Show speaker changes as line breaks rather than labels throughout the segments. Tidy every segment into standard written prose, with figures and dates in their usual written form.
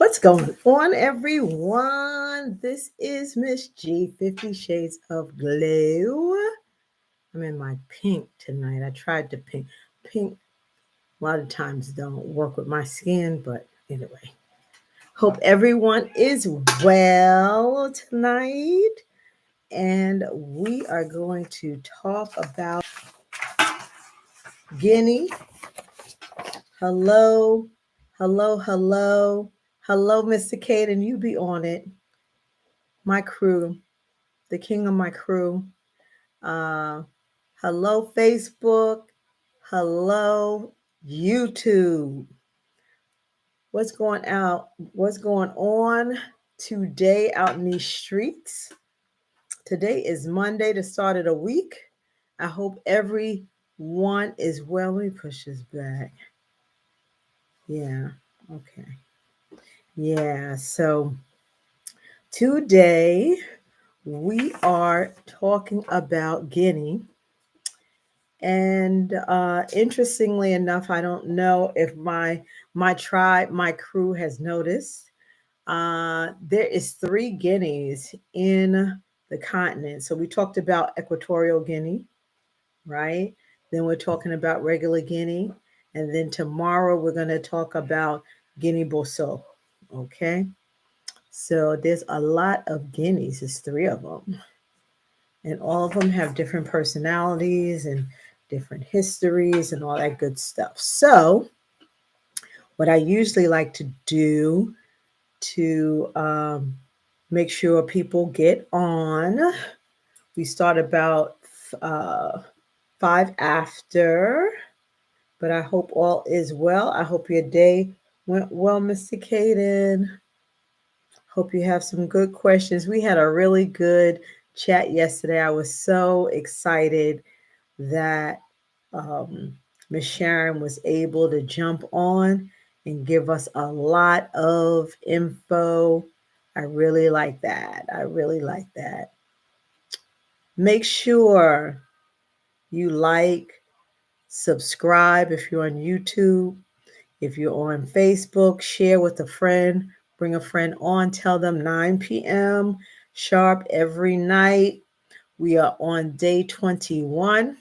What's going on, everyone? This is Miss G, 50 Shades of Glow. I'm in my pink tonight. I tried to pink. Pink a lot of times don't work with my skin, but anyway. Hope everyone is well tonight. And we are going to talk about Guinea. Hello, hello. Hello, Mr. Caden. You be on it. My crew, the king of my crew. Uh, hello, Facebook. Hello, YouTube. What's going out? What's going on today out in these streets? Today is Monday, the start of the week. I hope everyone is well. Let me push this back. Yeah, okay. Yeah, so today we are talking about Guinea. And interestingly enough, I don't know if my tribe, my crew has noticed. There is 3 Guineas in the continent. So we talked about Equatorial Guinea, right? Then we're talking about regular Guinea, and then tomorrow we're going to talk about Guinea-Bissau. Okay, so there's a lot of Guineas. It's 3 of them, and all of them have different personalities and different histories and all that good stuff. So, what I usually like to do to make sure people get on, we start about 5 after, but I hope all is well. I hope your day went well, Mr. Caden. Hope you have some good questions. We had a really good chat yesterday. I was so excited that Miss Sharon was able to jump on and give us a lot of info. I really like that. I really like that. Make sure you like, subscribe if you're on YouTube. If you're on Facebook, share with a friend. Bring a friend on. Tell them 9 p.m. sharp every night. We are on day 21.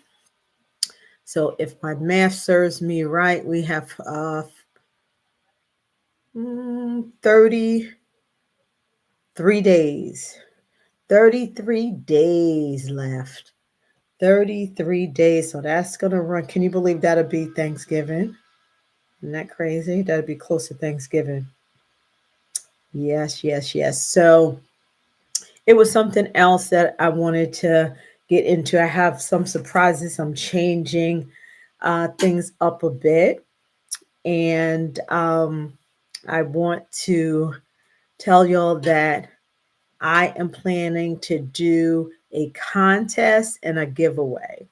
So if my math serves me right, we have 33 days. 33 days left. 33 days. So that's going to run. Can you believe that'll be Thanksgiving? Isn't that crazy? That'll be close to Thanksgiving. Yes. So it was something else that I wanted to get into. I have some surprises. I'm changing things up a bit. And I want to tell y'all that I am planning to do a contest and a giveaway.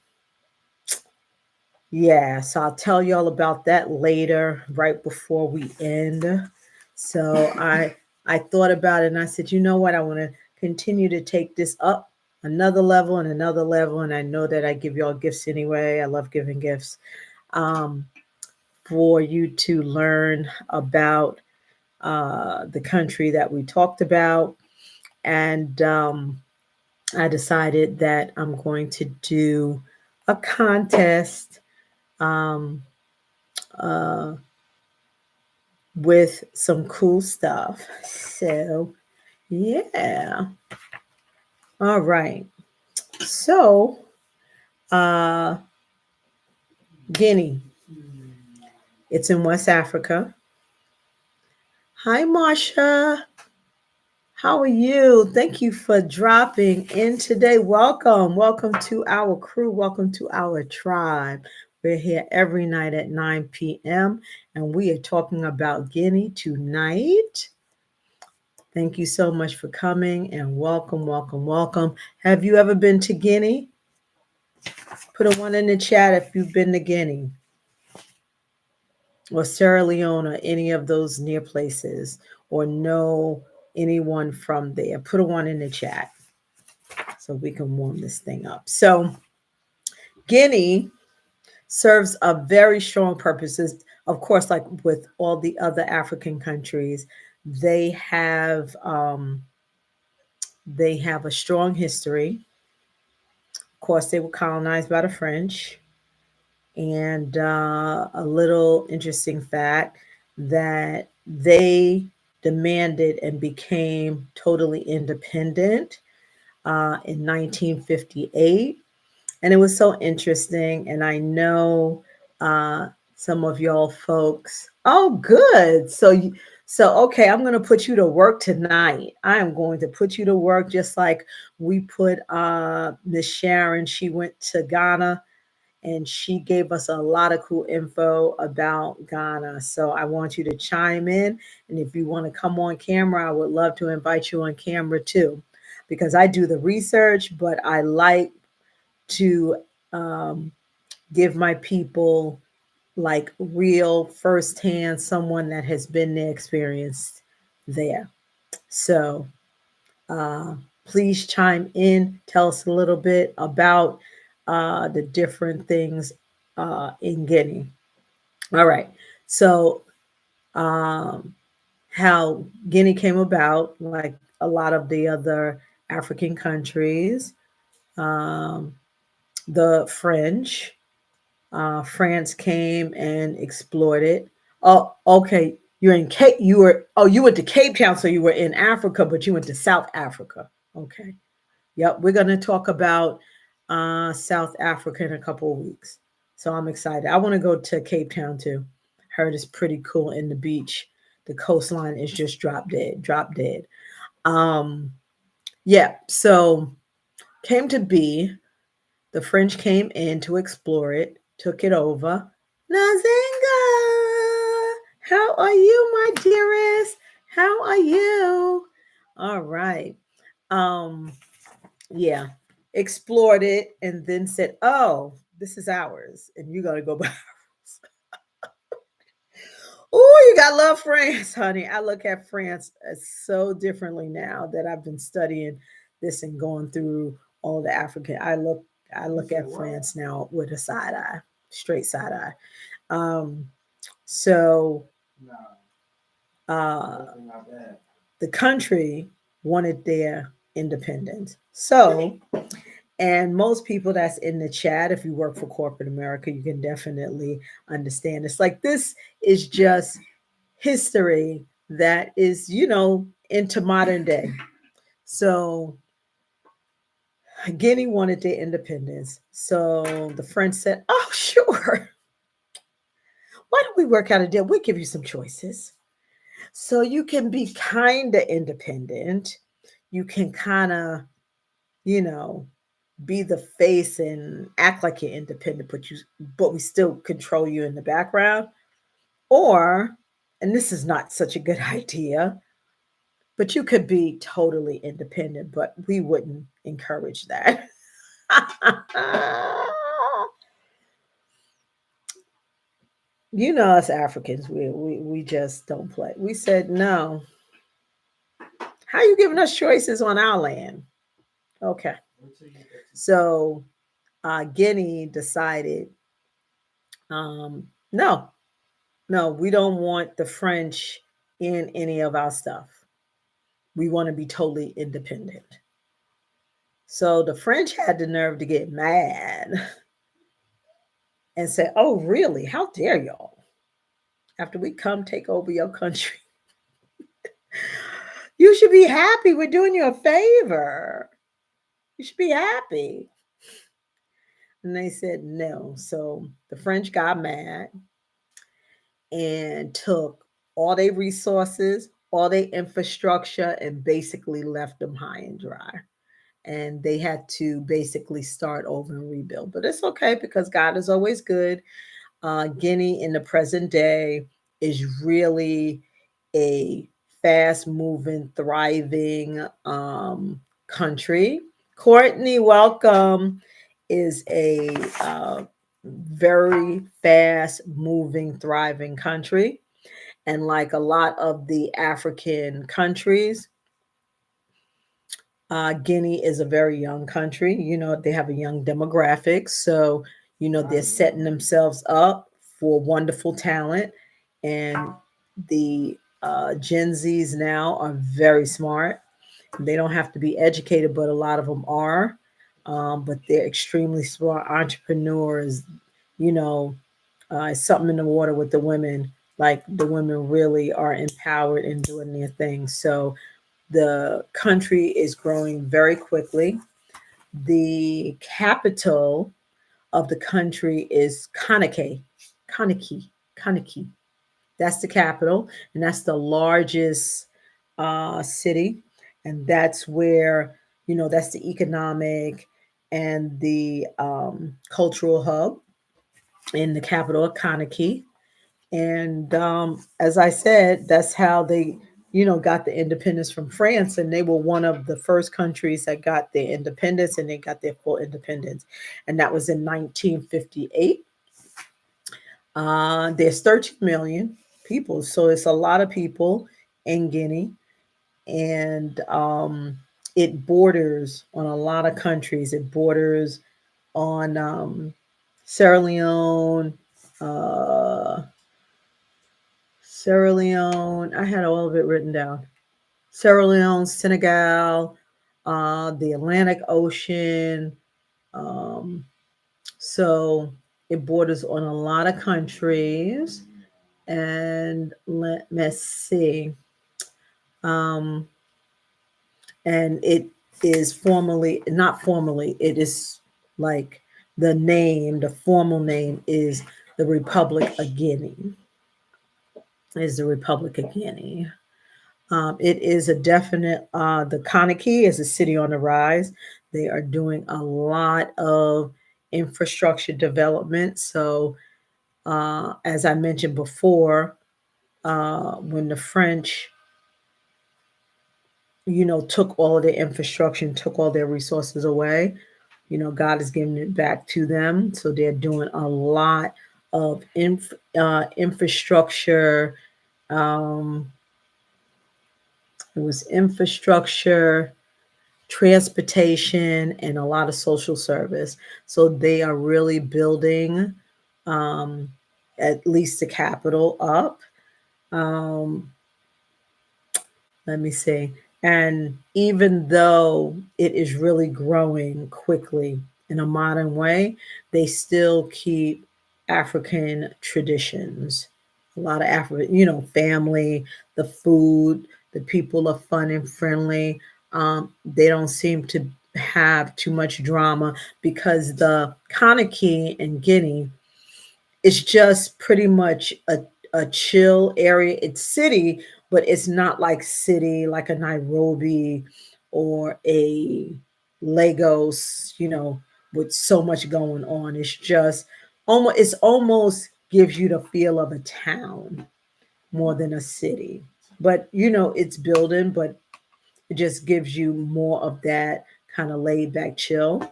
Yeah, so I'll tell y'all about that later, right before we end. So I thought about it and I said, you know what? I want to continue to take this up another level and another level. And I know that I give y'all gifts anyway. I love giving gifts for you to learn about the country that we talked about. And I decided that I'm going to do a contest uh, with some cool stuff. So, yeah. All right. So, Guinea. It's in West Africa. Hi, Marsha. How are you? Thank you for dropping in today. Welcome. Welcome to our crew. Welcome to our tribe. We're here every night at 9 p.m. and we are talking about Guinea tonight. Thank you so much for coming and welcome. Have you ever been to Guinea? Put a 1 in the chat if you've been to Guinea or Sierra Leone or any of those near places or know anyone from there. Put a 1 in the chat so we can warm this thing up. So Guinea serves a very strong purpose. Of course, like with all the other African countries, They have um, they have a strong history. Of course, they were colonized by the French. And a little interesting fact that they demanded and became totally independent in 1958. And it was so interesting. And I know some of y'all folks. Oh, good. So okay, I'm going to put you to work tonight. I am going to put you to work just like we put Miss Sharon. She went to Ghana and she gave us a lot of cool info about Ghana. So I want you to chime in. And if you want to come on camera, I would love to invite you on camera too, because I do the research, but I like to um, give my people like real firsthand, someone that has been there, experienced there. So uh, please chime in, tell us a little bit about the different things in Guinea. All right. So, um, how Guinea came about, like a lot of the other African countries, um, the French, France came and explored it. Oh, okay. You're in Cape. You were. Oh, you went to Cape Town, so you were in Africa, but you went to South Africa. Okay. Yep. We're gonna talk about South Africa in a couple of weeks, so I'm excited. I want to go to Cape Town too. Heard it's pretty cool in the beach. The coastline is just drop dead, drop dead. Um, yeah. So came to be the French came in to explore it, took it over. Nazinga, how are you, my dearest? How are you? All right. Um, yeah, explored it and then said, "Oh, this is ours, and you got to go by ours." Oh, you got to love France, honey. I look at France as so differently now that I've been studying this and going through all the African. I look at France now with a side eye, straight side eye. Um, so uh, the country wanted their independence. So, and most people that's in the chat, if you work for corporate America, you can definitely understand. It's like this is just history that is, into modern day. So Guinea wanted their independence. So the French said, "Oh, sure. Why don't we work out a deal? We'll give you some choices. So you can be kind of independent. You can kind of, you know, be the face and act like you're independent, but we still control you in the background. Or, and this is not such a good idea, but you could be totally independent, but we wouldn't encourage that." Us Africans, we just don't play. We said, no. How you giving us choices on our land? Okay. So Guinea decided, no, no, we don't want the French in any of our stuff. We want to be totally independent. So the French had the nerve to get mad and say, "Oh, really? How dare y'all? After we come take over your country, you should be happy. We're doing you a favor. You should be happy." And they said no. So the French got mad and took all their resources, all their infrastructure, and basically left them high and dry. And they had to basically start over and rebuild. But it's okay because God is always good. Guinea in the present day is really a fast moving, thriving country. Courtney, welcome, is a very fast moving, thriving country. And like a lot of the African countries, Guinea is a very young country. They have a young demographic. So, they're setting themselves up for wonderful talent. And the Gen Zs now are very smart. They don't have to be educated, but a lot of them are. But they're extremely smart entrepreneurs. You know, it's something in the water with the women. Like the women really are empowered in doing their thing. So the country is growing very quickly. The capital of the country is Conakry. Conakry. Conakry. That's the capital, and that's the largest city, and that's where that's the economic and the cultural hub in the capital of Conakry. And as I said, that's how they got the independence from France, and they were one of the first countries that got their independence, and they got their full independence, and that was in 1958. There's 13 million people, so it's a lot of people in Guinea, and it borders on a lot of countries. It borders on Sierra Leone, uh, Sierra Leone. I had all of it written down. Sierra Leone, Senegal, the Atlantic Ocean. Um, so it borders on a lot of countries. And let me see. Um, and it is formally, not formally, it is like the formal name is the Republic of Guinea. Is the Republic of Guinea. It is a definite, the Kanaki is a city on the rise. They are doing a lot of infrastructure development. So, as I mentioned before, when the French took all of their infrastructure and took all their resources away. God is giving it back to them. So they're doing a lot of infrastructure. Um, it was infrastructure, transportation, and a lot of social service. So they are really building um, at least the capital up. Um, Let me see. And even though it is really growing quickly in a modern way, they still keep African traditions. A lot of African, family, the food, the people are fun and friendly. They don't seem to have too much drama because the Kanaki in Guinea it's just pretty much a chill area. It's city, but it's not like city like a Nairobi or a Lagos, with so much going on. It's almost gives you the feel of a town more than a city. But it's building, but it just gives you more of that kind of laid back chill.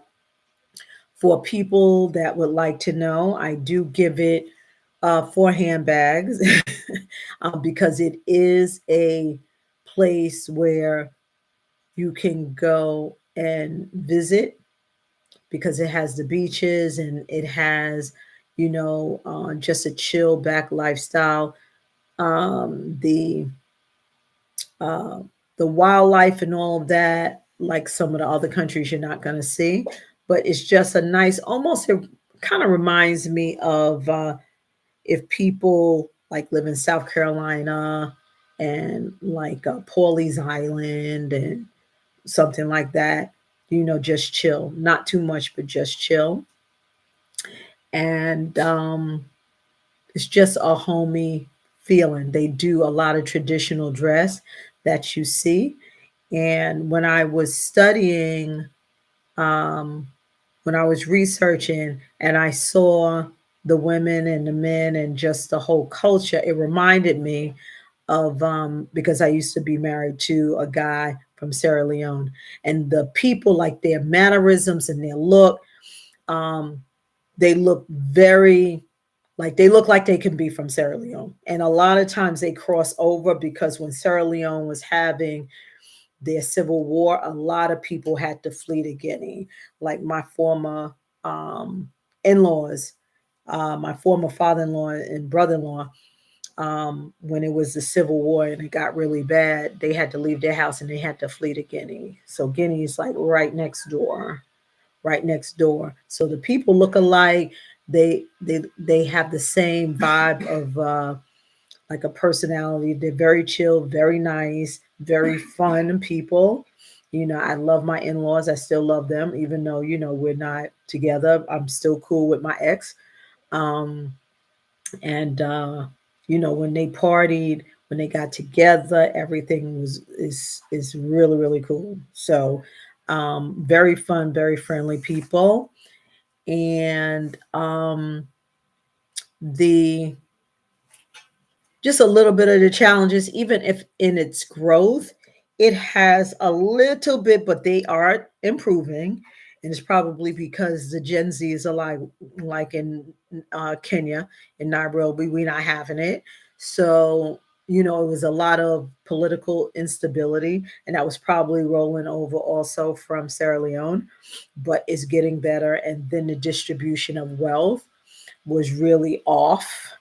For people that would like to know, I do give it for handbags because it is a place where you can go and visit because it has the beaches and it has, just a chill back lifestyle. The uh, the wildlife and all of that, like some of the other countries, you're not going to see. But it's just a nice, almost it kind of reminds me of if people like live in South Carolina and like Pawleys Island and something like that, just chill, not too much, but just chill. And it's just a homey feeling. They do a lot of traditional dress that you see. And when I was studying, um, when I was researching and I saw the women and the men and just the whole culture, it reminded me of because I used to be married to a guy from Sierra Leone, and the people, like their mannerisms and their look, um, they look very like they look like they can be from Sierra Leone. And a lot of times they cross over because when Sierra Leone was having their civil war, a lot of people had to flee to Guinea. Like my former um, in laws, my former father in law and brother in law, When it was the Civil War and it got really bad, they had to leave their house and they had to flee to Guinea. So Guinea is like right next door, right next door. So the people look alike. They have the same vibe of like a personality. They're very chill, very nice, very fun people. I love my in-laws. I still love them, even though we're not together. I'm still cool with my ex. Um, and when they partied, when they got together, everything is really really cool. So very fun, very friendly people. And the just a little bit of the challenges, even if in its growth, it has a little bit, but they are improving. And it's probably because the Gen Zs are like in Kenya, in Nairobi, we're not having it. So, it was a lot of political instability, and that was probably rolling over also from Sierra Leone, but it's getting better. And then the distribution of wealth was really off,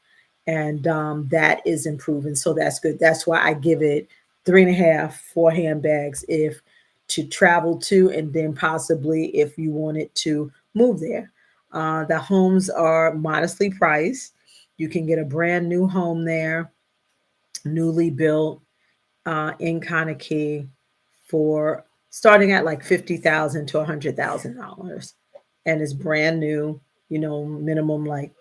and that is improving. So that's good. That's why I give it 3.5, 4 handbags if to travel to, and then possibly if you wanted to move there. The homes are modestly priced. You can get a brand new home there, newly built in Kanaki for starting at like 50,000 to $100,000, and it's brand new. Minimum like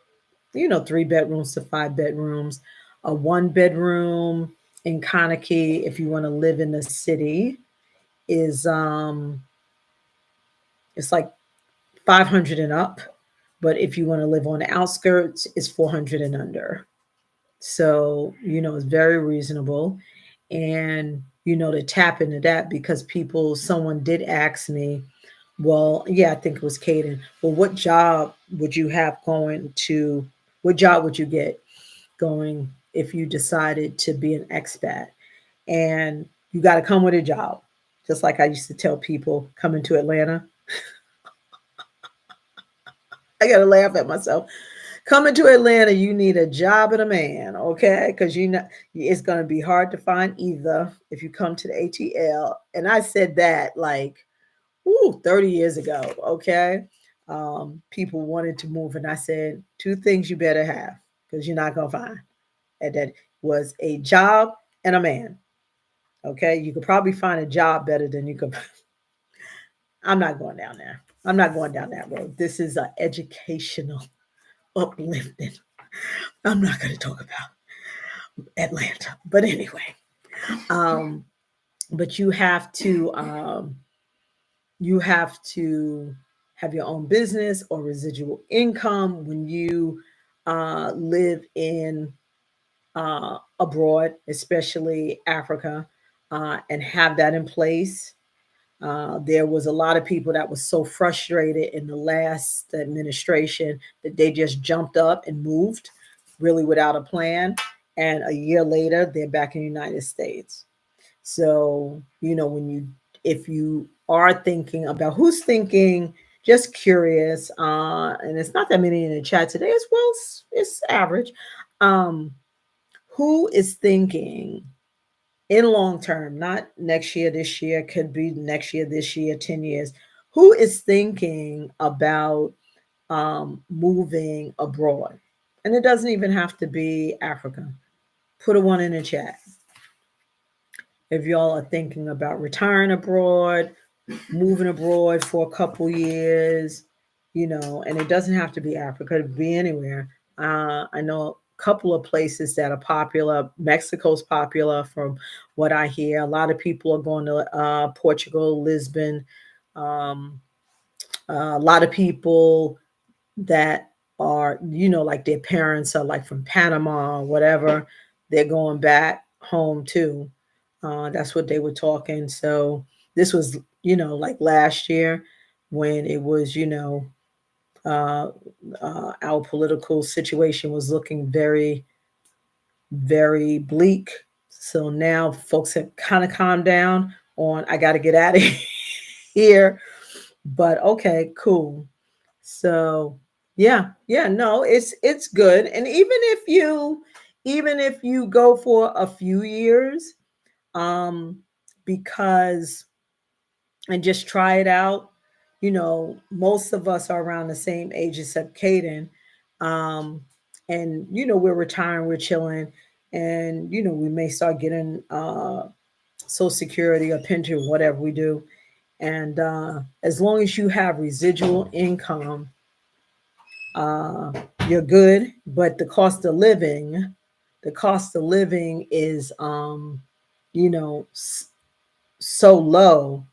3 bedrooms to 5 bedrooms. A 1 bedroom in Kanaki, if you want to live in the city, is it's like 500 and up. But if you want to live on the outskirts, it's 400 and under. So, it's very reasonable. And, to tap into that, because someone did ask me, well, yeah, I think it was Caden. Well, what job would you get going if you decided to be an expat? And you got to come with a job. Just like I used to tell people coming to Atlanta, I got to laugh at myself. Coming to Atlanta, you need a job and a man, okay? Because it's going to be hard to find either if you come to the ATL. And I said that like, 30 years ago, okay? People wanted to move, and I said, two things you better have because you're not going to find. And that was a job and a man. Okay, you could probably find a job better than you could. I'm not going down there. I'm not going down that road. This is an educational uplifting. I'm not going to talk about Atlanta, but anyway, um, but you have to have your own business or residual income when you live in abroad, especially Africa, and have that in place. There was a lot of people that was so frustrated in the last administration that they just jumped up and moved, really without a plan. And a year later, they're back in the United States. So, if you are thinking about who's thinking, just curious, and it's not that many in the chat today as well, it's average. Um, who is thinking in long term, not next year, this year, could be next year, this year, 10 years. Who is thinking about moving abroad? And it doesn't even have to be Africa. Put a one in the chat. If y'all are thinking about retiring abroad, moving abroad for a couple years, and it doesn't have to be Africa, it could be anywhere. I know a couple of places that are popular. Mexico's popular from what I hear. A lot of people are going to Portugal, Lisbon. Um, a lot of people that are, like their parents are like from Panama or whatever, they're going back home too. That's what they were talking. So this was, like last year when it was, uh, our political situation was looking very, very bleak. So now folks have kind of calmed down on, I got to get out of here. But okay, cool. So yeah, yeah, no, it's good. And even even if you go for a few years, um, because and just try it out. Most of us are around the same age except Caden. Um, and we're retiring, we're chilling, and we may start getting Social Security or pension, whatever we do. And as long as you have residual income, uh, you're good. But the cost of living is, you know, s- so low,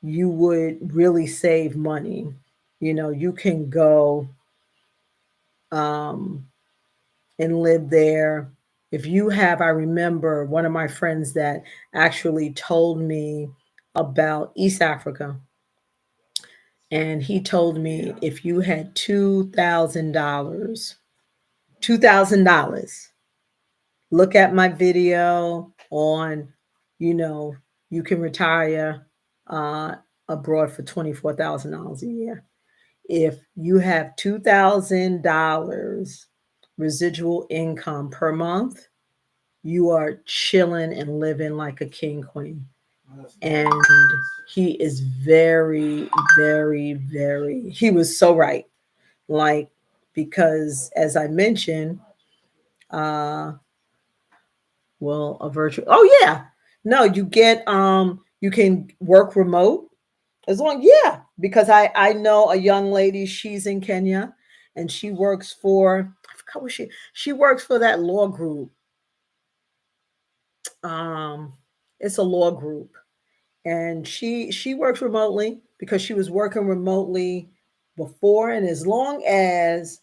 you would really save money. You can go um, and live there. If you have, I remember one of my friends that actually told me about East Africa. And he told me if you had $2,000, look at my video on, you know, you can retire uh, abroad for $24,000 a year. If you have $2,000 residual income per month, you are chilling and living like a king queen. And he is very, very, very, he was so right. Like, because as I mentioned, uh, well, a virtual, oh yeah, no, you can work remote as long, yeah, because I know a young lady, she's in Kenya, and she works for, I forgot what she works for that law group. Um, it's a law group, and she works remotely because she was working remotely before, and as long as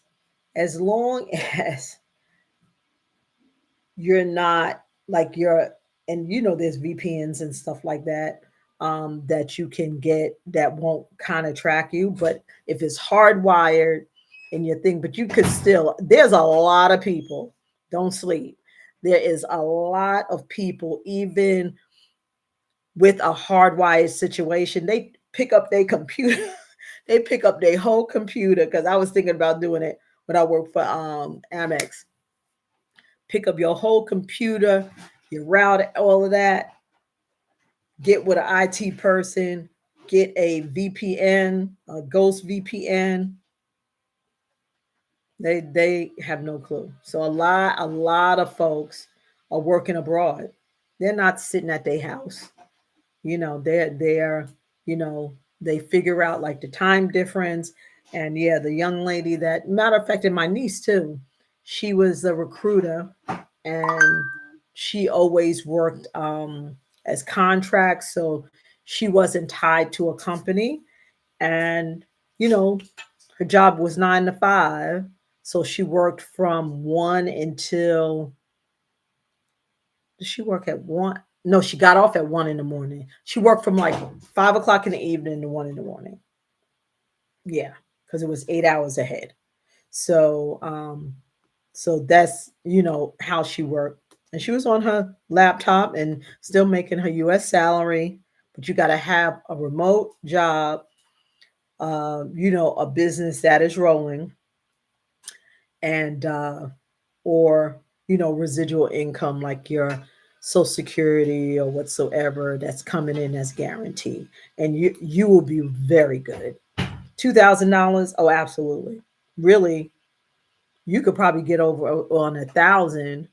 you're not like you're and there's VPNs and stuff like that, that you can get that won't kind of track you. But if it's hardwired in your thing, but you could still, there's a lot of people, don't sleep. There is a lot of people, even with a hardwired situation, they pick up their computer, they pick up their whole computer. Because I was thinking about doing it when I worked for Amex. Pick up your whole computer, your router, all of that. Get with an IT person, get a VPN, a ghost VPN. They have no clue. So a lot of folks are working abroad. They're not sitting at their house. They're you know they figure out like the time difference. And yeah, the young lady, that matter of fact, and my niece too, she was a recruiter, and she always worked as contracts, so she wasn't tied to a company. And you know her job was 9 to 5, so she worked from 1 until, did she work at 1? No, she got off at 1 in the morning. She worked from like 5 o'clock in the evening to 1 in the morning. Yeah, because it was 8 hours ahead. So so that's how she worked. And she was on her laptop and still making her US salary. But you gotta have a remote job, a business that is rolling, and or residual income like your social security or whatsoever that's coming in as guaranteed, and you will be very good. $2,000, oh absolutely. Really, you could probably get over on 1,000,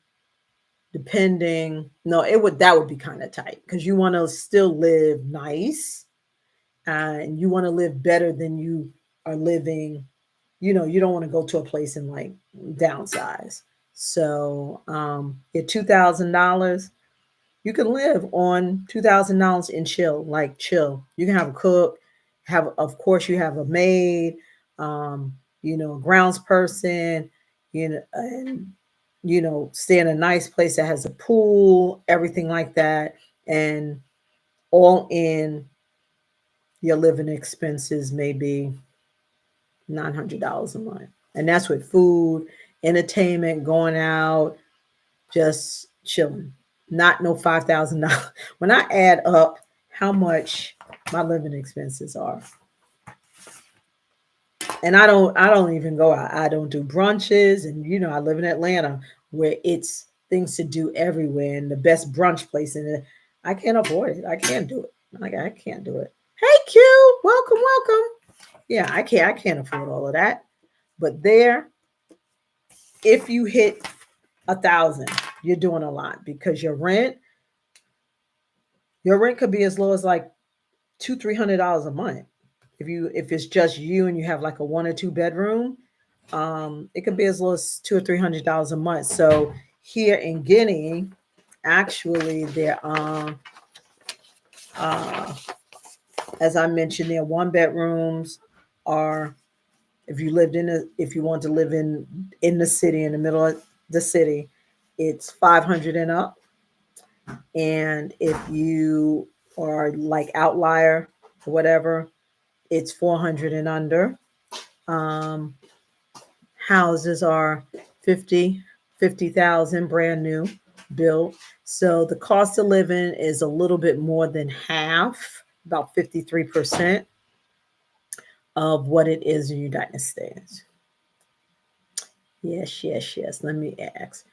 depending. No, it would that would be kind of tight because you want to still live nice, and you want to live better than you are living. You don't want to go to a place and like downsize. So your $2,000, you can live on $2,000 and chill, like chill. You can have a cook, have of course you have a maid, a grounds person, and stay in a nice place that has a pool, everything like that, and all in your living expenses maybe $900 a month. And that's with food, entertainment, going out, just chilling. Not no $5,000. When I add up how much my living expenses are, and I don't even go out. I don't do brunches, and I live in Atlanta where it's things to do everywhere and the best brunch place in it. I can't afford it. I can't do it. Like I can't do it. Hey Q, welcome, welcome. Yeah, I can't afford all of that. But there, if you hit 1,000, you're doing a lot because your rent could be as low as like $200-300 a month. If it's just you and you have like a 1 or 2 bedroom, it could be as low as $200 or $300 a month. So here in Guinea, actually, there uh, as I mentioned, their 1 bedrooms are, if you want to live in the city, in the middle of the city, it's 500 and up. And if you are like outlier or whatever, it's 400 and under. Um, Houses are 50,000 brand new built. So the cost of living is a little bit more than half, about 53% of what it is in the United States. Yes, yes, yes. Let me ask.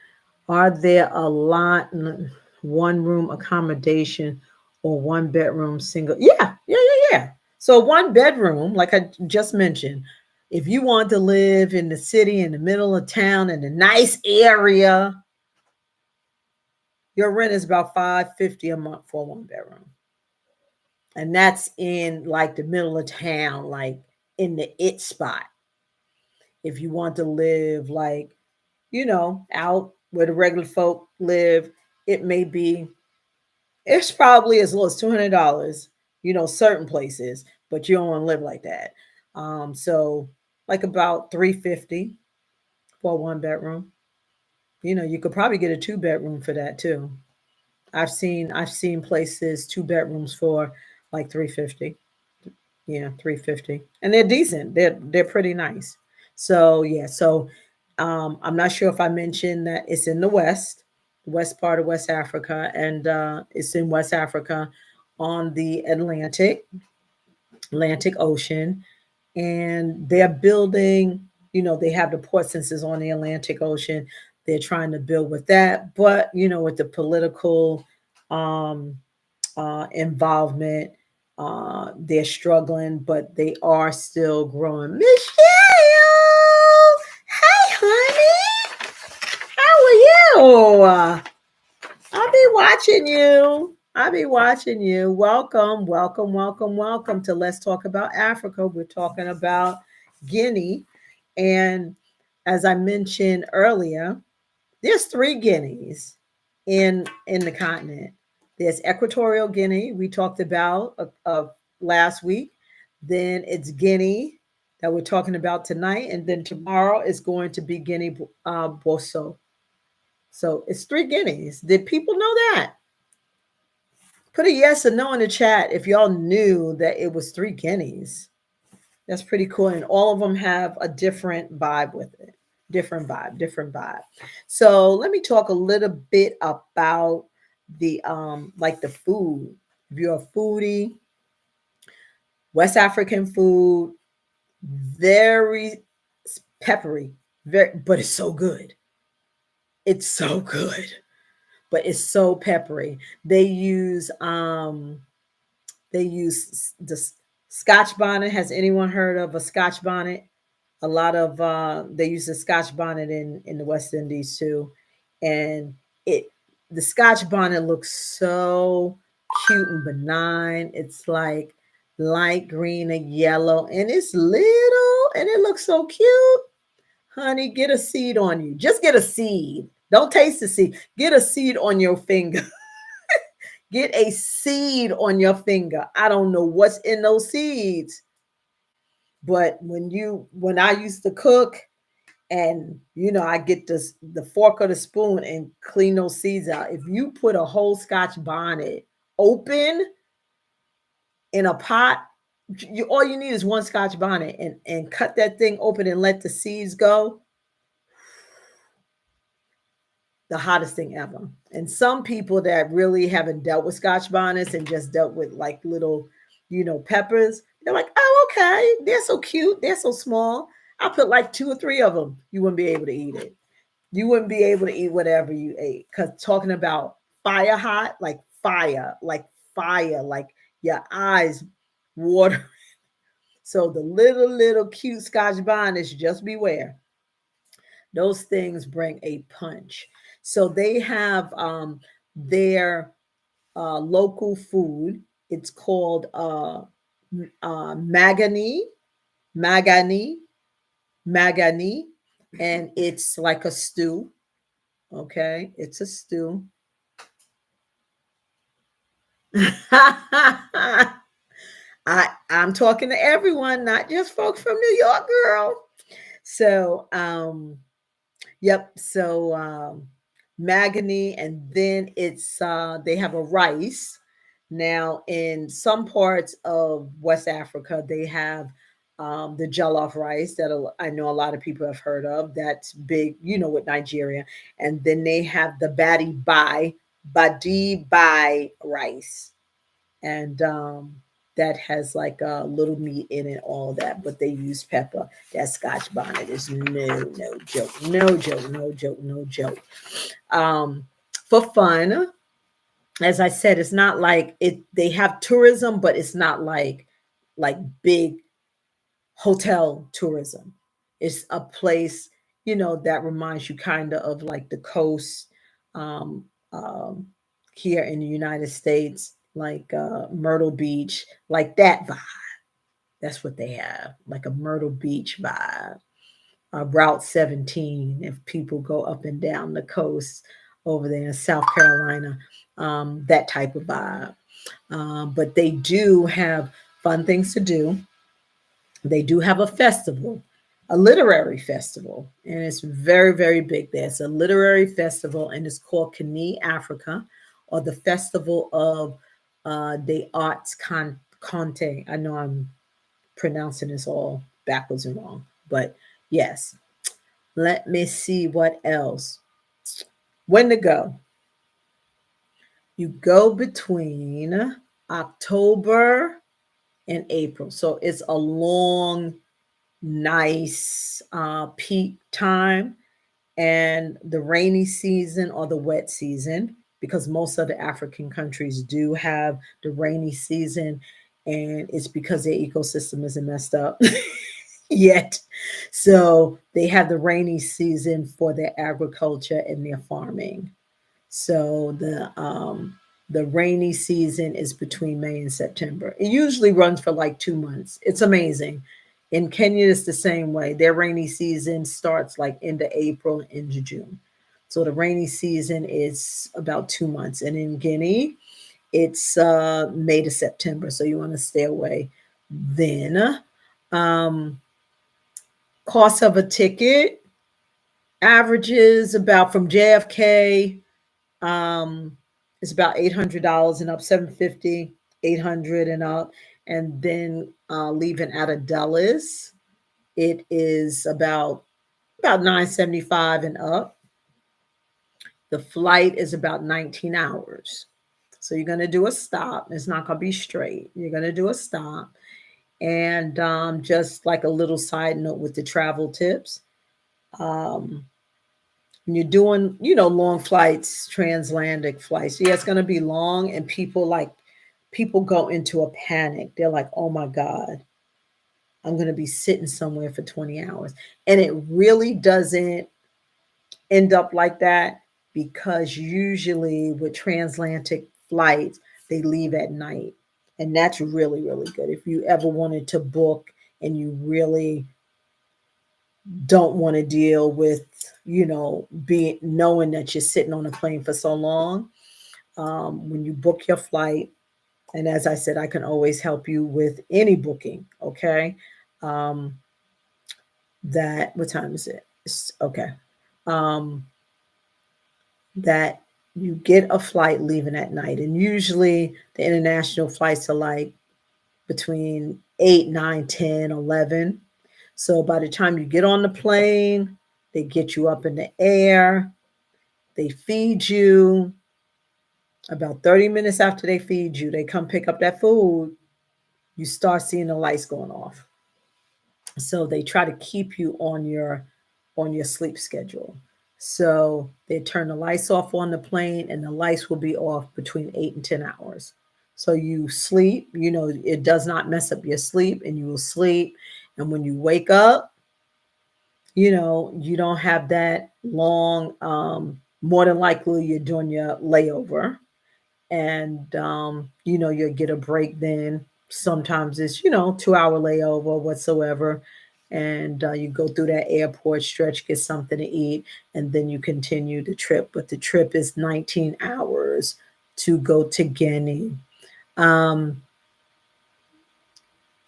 Are there a lot 1 room accommodation or 1 bedroom single? Yeah, yeah, yeah, yeah. So 1 bedroom, like I just mentioned, if you want to live in the city, in the middle of town, in a nice area, your rent is about $550 a month for 1 bedroom. And that's in like the middle of town, like in the it spot. If you want to live like, out where the regular folk live, it may be, it's probably as low as $200, certain places, but you don't want to live like that. So like about 350 for 1 bedroom. You could probably get a 2 bedroom for that too. I've seen places 2 bedrooms for like 350. Yeah, 350. And they're decent. They're pretty nice. So yeah, so I'm not sure if I mentioned that it's in the west part of West Africa, and it's in West Africa on the Atlantic Ocean, and they're building, they have the port since it's on the Atlantic Ocean. They're trying to build with that, but with the political um involvement. They're struggling, but they are still growing. Michelle, hey, honey, how are you? I'll be watching you. I'll be watching you. Welcome, welcome, welcome, welcome to Let's Talk About Africa. We're talking about Guinea. And as I mentioned earlier, there's 3 Guineas in the continent. There's Equatorial Guinea, we talked about last week. Then it's Guinea that we're talking about tonight, and then tomorrow is going to be Guinea Bosso. So it's 3 Guineas. Did people know that? Put a yes or no in the chat if y'all knew that it was 3 Guineas. That's pretty cool. And all of them have a different vibe with it. Different vibe, different vibe. So let me talk a little bit about the like the food. If you're a foodie, West African food, very peppery, very, but it's so good. It's so good, but it's so peppery. They use the Scotch bonnet. Has anyone heard of a Scotch bonnet? A lot of they use the Scotch bonnet in the West Indies too, and it the Scotch bonnet looks so cute and benign. It's like light green and yellow, and it's little, and it looks so cute. Honey, get a seed on you. Just get a seed. Don't taste the seed. Get a seed on your finger. Get a seed on your finger. I don't know what's in those seeds, but when I used to cook, and I get the fork or the spoon and clean those seeds out. If you put a whole Scotch bonnet open in a pot, all you need is one Scotch bonnet, and cut that thing open and let the seeds go. The hottest thing ever. And some people that really haven't dealt with Scotch bonnets and just dealt with like little, peppers, they're like, oh, okay, they're so cute, they're so small. I'll put like 2 or 3 of them. You wouldn't be able to eat it. You wouldn't be able to eat whatever you ate. Because talking about fire hot, like fire, like your eyes water. So the little cute Scotch bonnets, just beware. Those things bring a punch. So they have their local food. It's called magani, magani, magani, and it's like a stew. Okay, it's a stew. I'm talking to everyone, not just folks from New York, girl. So yep. So magani, and then it's they have a rice. Now, in some parts of West Africa, they have the jollof rice that I know a lot of people have heard of. That's big, with Nigeria. And then they have the badi bai rice, and that has like a little meat in it, all that, but they use pepper. That Scotch bonnet is no joke, no joke, no joke, no joke. Um, for fun, as I said, it's not like it. They have tourism, but it's not like big hotel tourism. It's a place, that reminds you kind of like the coast, um, um, here in the United States, like Myrtle Beach, like that vibe. That's what they have, like a Myrtle Beach vibe. Route 17, if people go up and down the coast over there in South Carolina, that type of vibe. But they do have fun things to do. They do have a festival, a literary festival, and it's very, very big there. It's a literary festival, and it's called Kine Africa, or the Festival of the Arts Conte. I know I'm pronouncing this all backwards and wrong, but yes. Let me see what else. When to go? You go between October and April. So it's a long, nice peak time, and the rainy season or the wet season, because most of the African countries do have the rainy season, and it's because their ecosystem isn't messed up yet. So they have the rainy season for their agriculture and their farming. So the rainy season is between May and September. It usually runs for like 2 months. It's amazing. In Kenya, it's the same way. Their rainy season starts like into April, into June. So the rainy season is about 2 months. And in Guinea, it's May to September. So you want to stay away then. Um, Cost of a ticket averages about from JFK, um, it's about $800 and up, 750, 800 and up. And then leaving out of Dallas, it is about 975 and up. The flight is about 19 hours. So you're going to do a stop. It's not going to be straight. You're going to do a stop. And just like a little side note with the travel tips, um, when you're doing, long flights, transatlantic flights, yeah, it's going to be long, and people go into a panic. They're like, oh my God, I'm going to be sitting somewhere for 20 hours. And it really doesn't end up like that, because usually with transatlantic flights, they leave at night. And that's really, really good. If you ever wanted to book and you really don't want to deal with, being knowing that you're sitting on a plane for so long, when you book your flight, and as I said, I can always help you with any booking. Okay. Um, that, what time is it? Okay. Um, that you get a flight leaving at night. And usually the international flights are like between 8, 9, 10, 11. So by the time you get on the plane, they get you up in the air, they feed you. About 30 minutes after they feed you, they come pick up that food. You start seeing the lights going off. So they try to keep you on your sleep schedule. So they turn the lights off on the plane, and the lights will be off between 8 and 10 hours. So you sleep, it does not mess up your sleep, and you will sleep. And when you wake up, you don't have that long, more than likely you're doing your layover, and you'll get a break then. Sometimes it's 2 hour layover whatsoever, and you go through that airport stretch, get something to eat, and then you continue the trip. But the trip is 19 hours to go to Guinea. um,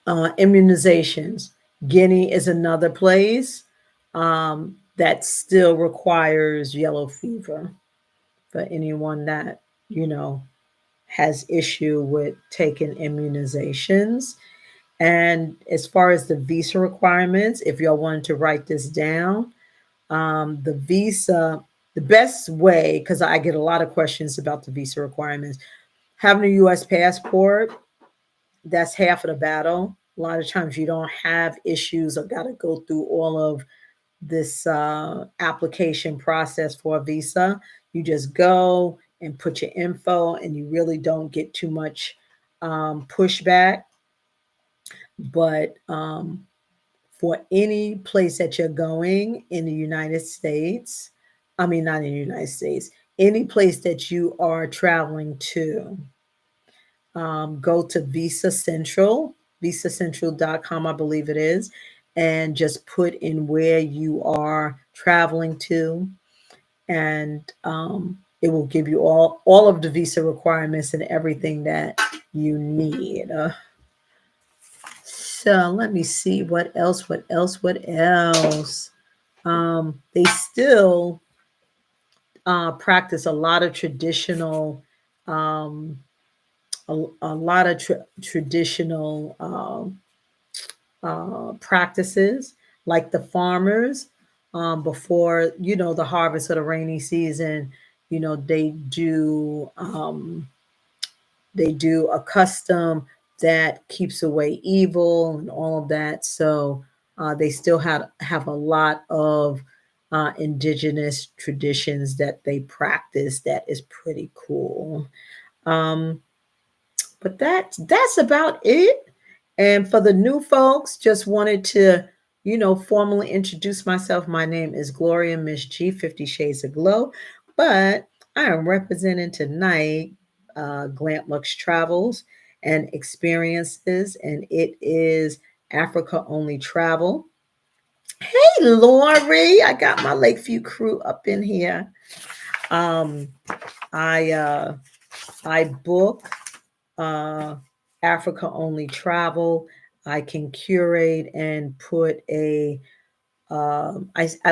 Immunizations. Guinea is another place that still requires yellow fever for anyone that you know has issue with taking immunizations. And as far as the visa requirements, if y'all wanted to write this down, the visa, the best way, because I get a lot of questions about the visa requirements, having a US passport, that's half of the battle. A lot of times you don't have issues or got to go through all of this application process for a visa. You just go and put your info, and you really don't get too much pushback. But for any place that you're going in the United States, I mean, not in the United States, any place that you are traveling to, go to Visa Central, visacentral.com, I believe it is, and just put in where you are traveling to, and it will give you all of the visa requirements and everything that you need. So let me see what else, what else, what else. They still practice a lot of traditional, um, a lot of traditional practices, like the farmers, before the harvest of the rainy season. They do a custom that keeps away evil and all of that. So they still have a lot of indigenous traditions that they practice. That is pretty cool. Um, but that's about it. And for the new folks, just wanted to, formally introduce myself. My name is Gloria Miss G, 50 Shades of Glow. But I am representing tonight Glampluxetravels Travels and Experiences, and it is Africa Only Travel. Hey, Lori, I got my Lakeview crew up in here. Um, I I book uh, Africa Only Travel. I can curate and put I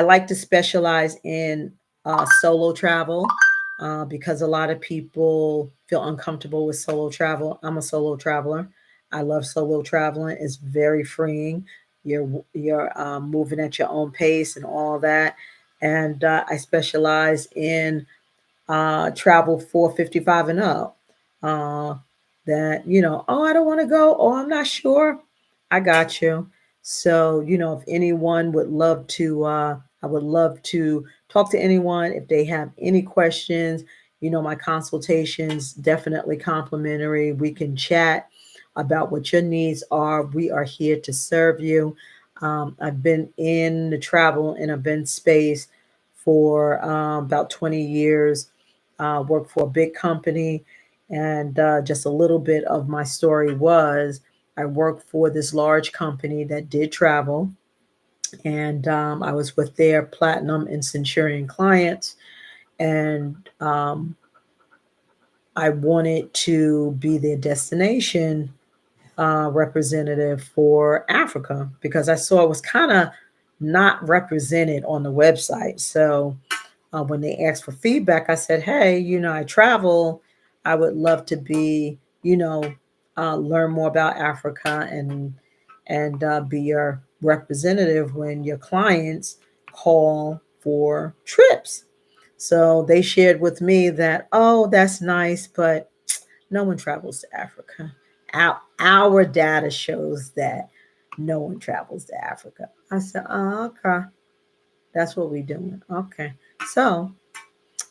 like to specialize in solo travel because a lot of people feel uncomfortable with solo travel. I'm a solo traveler. I love solo traveling. It's very freeing. You're moving at your own pace and all that. And I specialize in travel for 55 and up. Uh, that, oh, I don't want to go. Oh, I'm not sure. I got you. So, if anyone would love to, I would love to talk to anyone if they have any questions. My consultations definitely complimentary. We can chat about what your needs are. We are here to serve you. I've been in the travel and event space for about 20 years, worked for a big company. And just a little bit of my story was I worked for this large company that did travel. And I was with their platinum and centurion clients. And I wanted to be their destination representative for Africa because I saw it was kind of not represented on the website. So when they asked for feedback, I said, hey, I travel. I would love to be, learn more about Africa and be your representative when your clients call for trips. So they shared with me that, oh, that's nice, but no one travels to Africa. Our data shows that no one travels to Africa. I said, oh, okay. That's what we're doing. Okay. So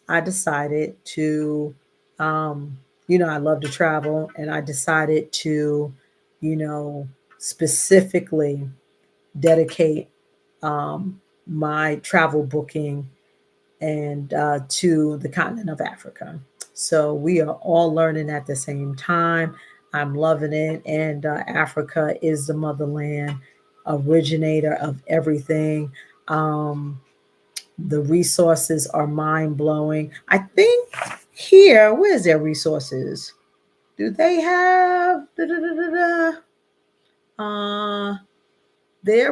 I decided to, um, I love to travel, and I decided to, you know, specifically dedicate my travel booking and to the continent of Africa. So we are all learning at the same time. I'm loving it, and Africa is the motherland, originator of everything. Um, the resources are mind blowing. I think here, where's their resources? Do they have their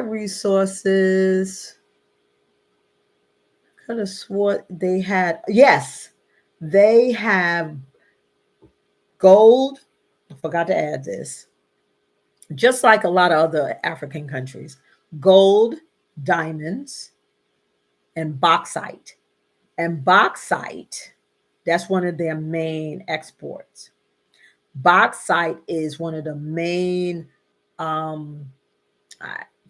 resources? Could have swore they had. Yes, they have gold. I forgot to add this. Just like a lot of other African countries, gold, diamonds, and bauxite. And bauxite, that's one of their main exports. Bauxite is one of the main, um,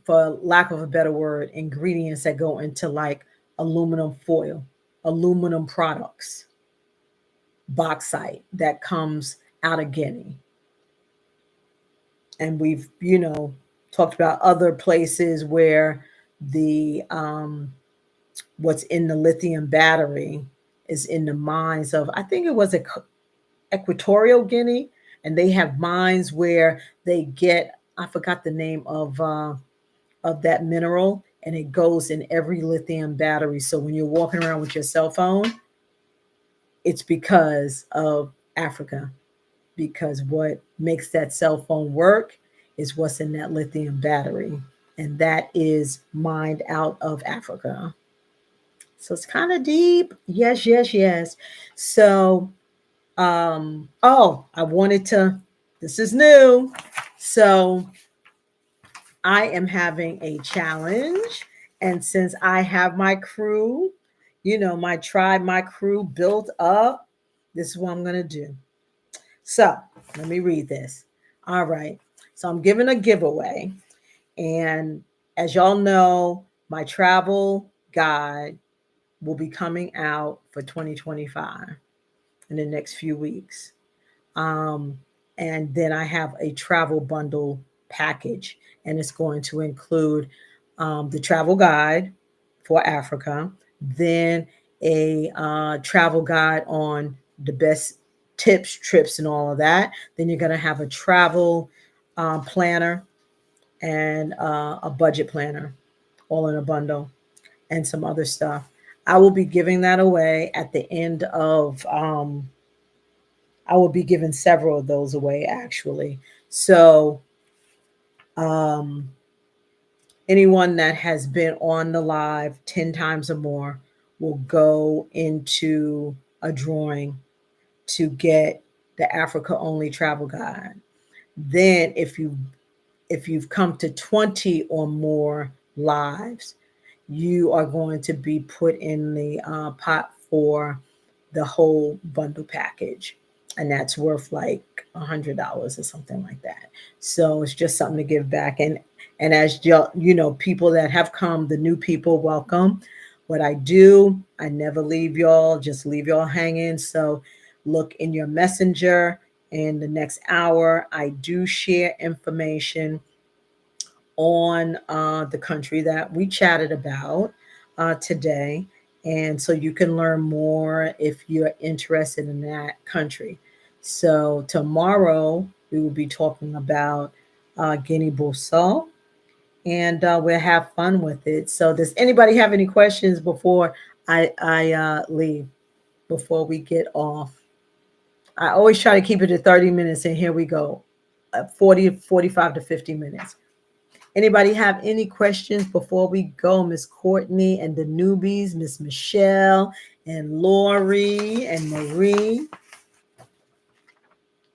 for lack of a better word, ingredients that go into like aluminum foil, aluminum products. Bauxite that comes out of Guinea. And we've, talked about other places where the what's in the lithium battery is in the mines of, I think it was Equatorial Guinea, and they have mines where they get, I forgot the name of that mineral, and it goes in every lithium battery. So when you're walking around with your cell phone, it's because of Africa, because what makes that cell phone work is what's in that lithium battery, and that is mined out of Africa. So it's kind of deep. Yes, yes, yes. So oh, I wanted to, this is new. So I am having a challenge, and since I have my crew, my tribe, my crew built up, this is what I'm going to do. So let me read this. All right. So I'm giving a giveaway. And as y'all know, my travel guide will be coming out for 2025 in the next few weeks. Um, and then I have a travel bundle package, and it's going to include the travel guide for Africa, then a travel guide on the best tips, trips, and all of that. Then you're going to have a travel planner and a budget planner all in a bundle and some other stuff. I will be giving that away at the end of I will be giving several of those away actually. So, um, anyone that has been on the live 10 times or more will go into a drawing to get the Africa only travel guide. Then if you've come to 20 or more lives, you are going to be put in the pot for the whole bundle package, and that's worth like $100 or something like that. So it's just something to give back. And as people that have come, the new people, welcome. What I do, I never leave y'all, just leave y'all hanging. So look in your messenger. In the next hour, I do share information on the country that we chatted about today. And so you can learn more if you're interested in that country. So tomorrow we will be talking about Guinea-Bissau, and we'll have fun with it. So does anybody have any questions before I leave, before we get off? I always try to keep it at 30 minutes, and here we go, 45 to 50 minutes. Anybody have any questions before we go? Miss Courtney and the newbies, Miss Michelle and Lori and Marie.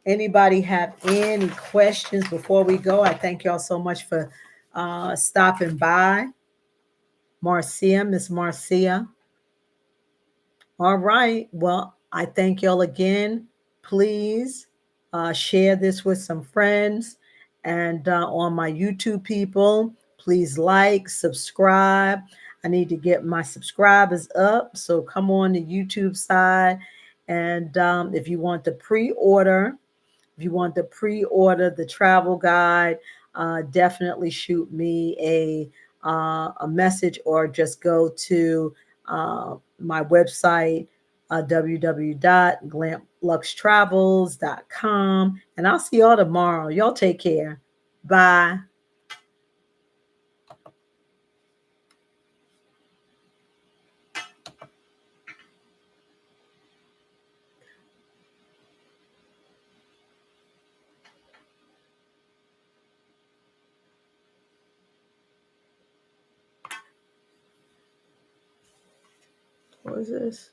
Anybody have any questions before we go? I thank y'all so much for stopping by. Marcia, Miss Marcia. All right. Well, I thank y'all again. Please share this with some friends. And on my YouTube people, please like, subscribe. I need to get my subscribers up. So come on the YouTube side. And if you want to pre-order, if you want to pre-order the travel guide, definitely shoot me a message or just go to my website, www.glampluxetravels.com. And I'll see y'all tomorrow. Y'all take care. Bye. What is this?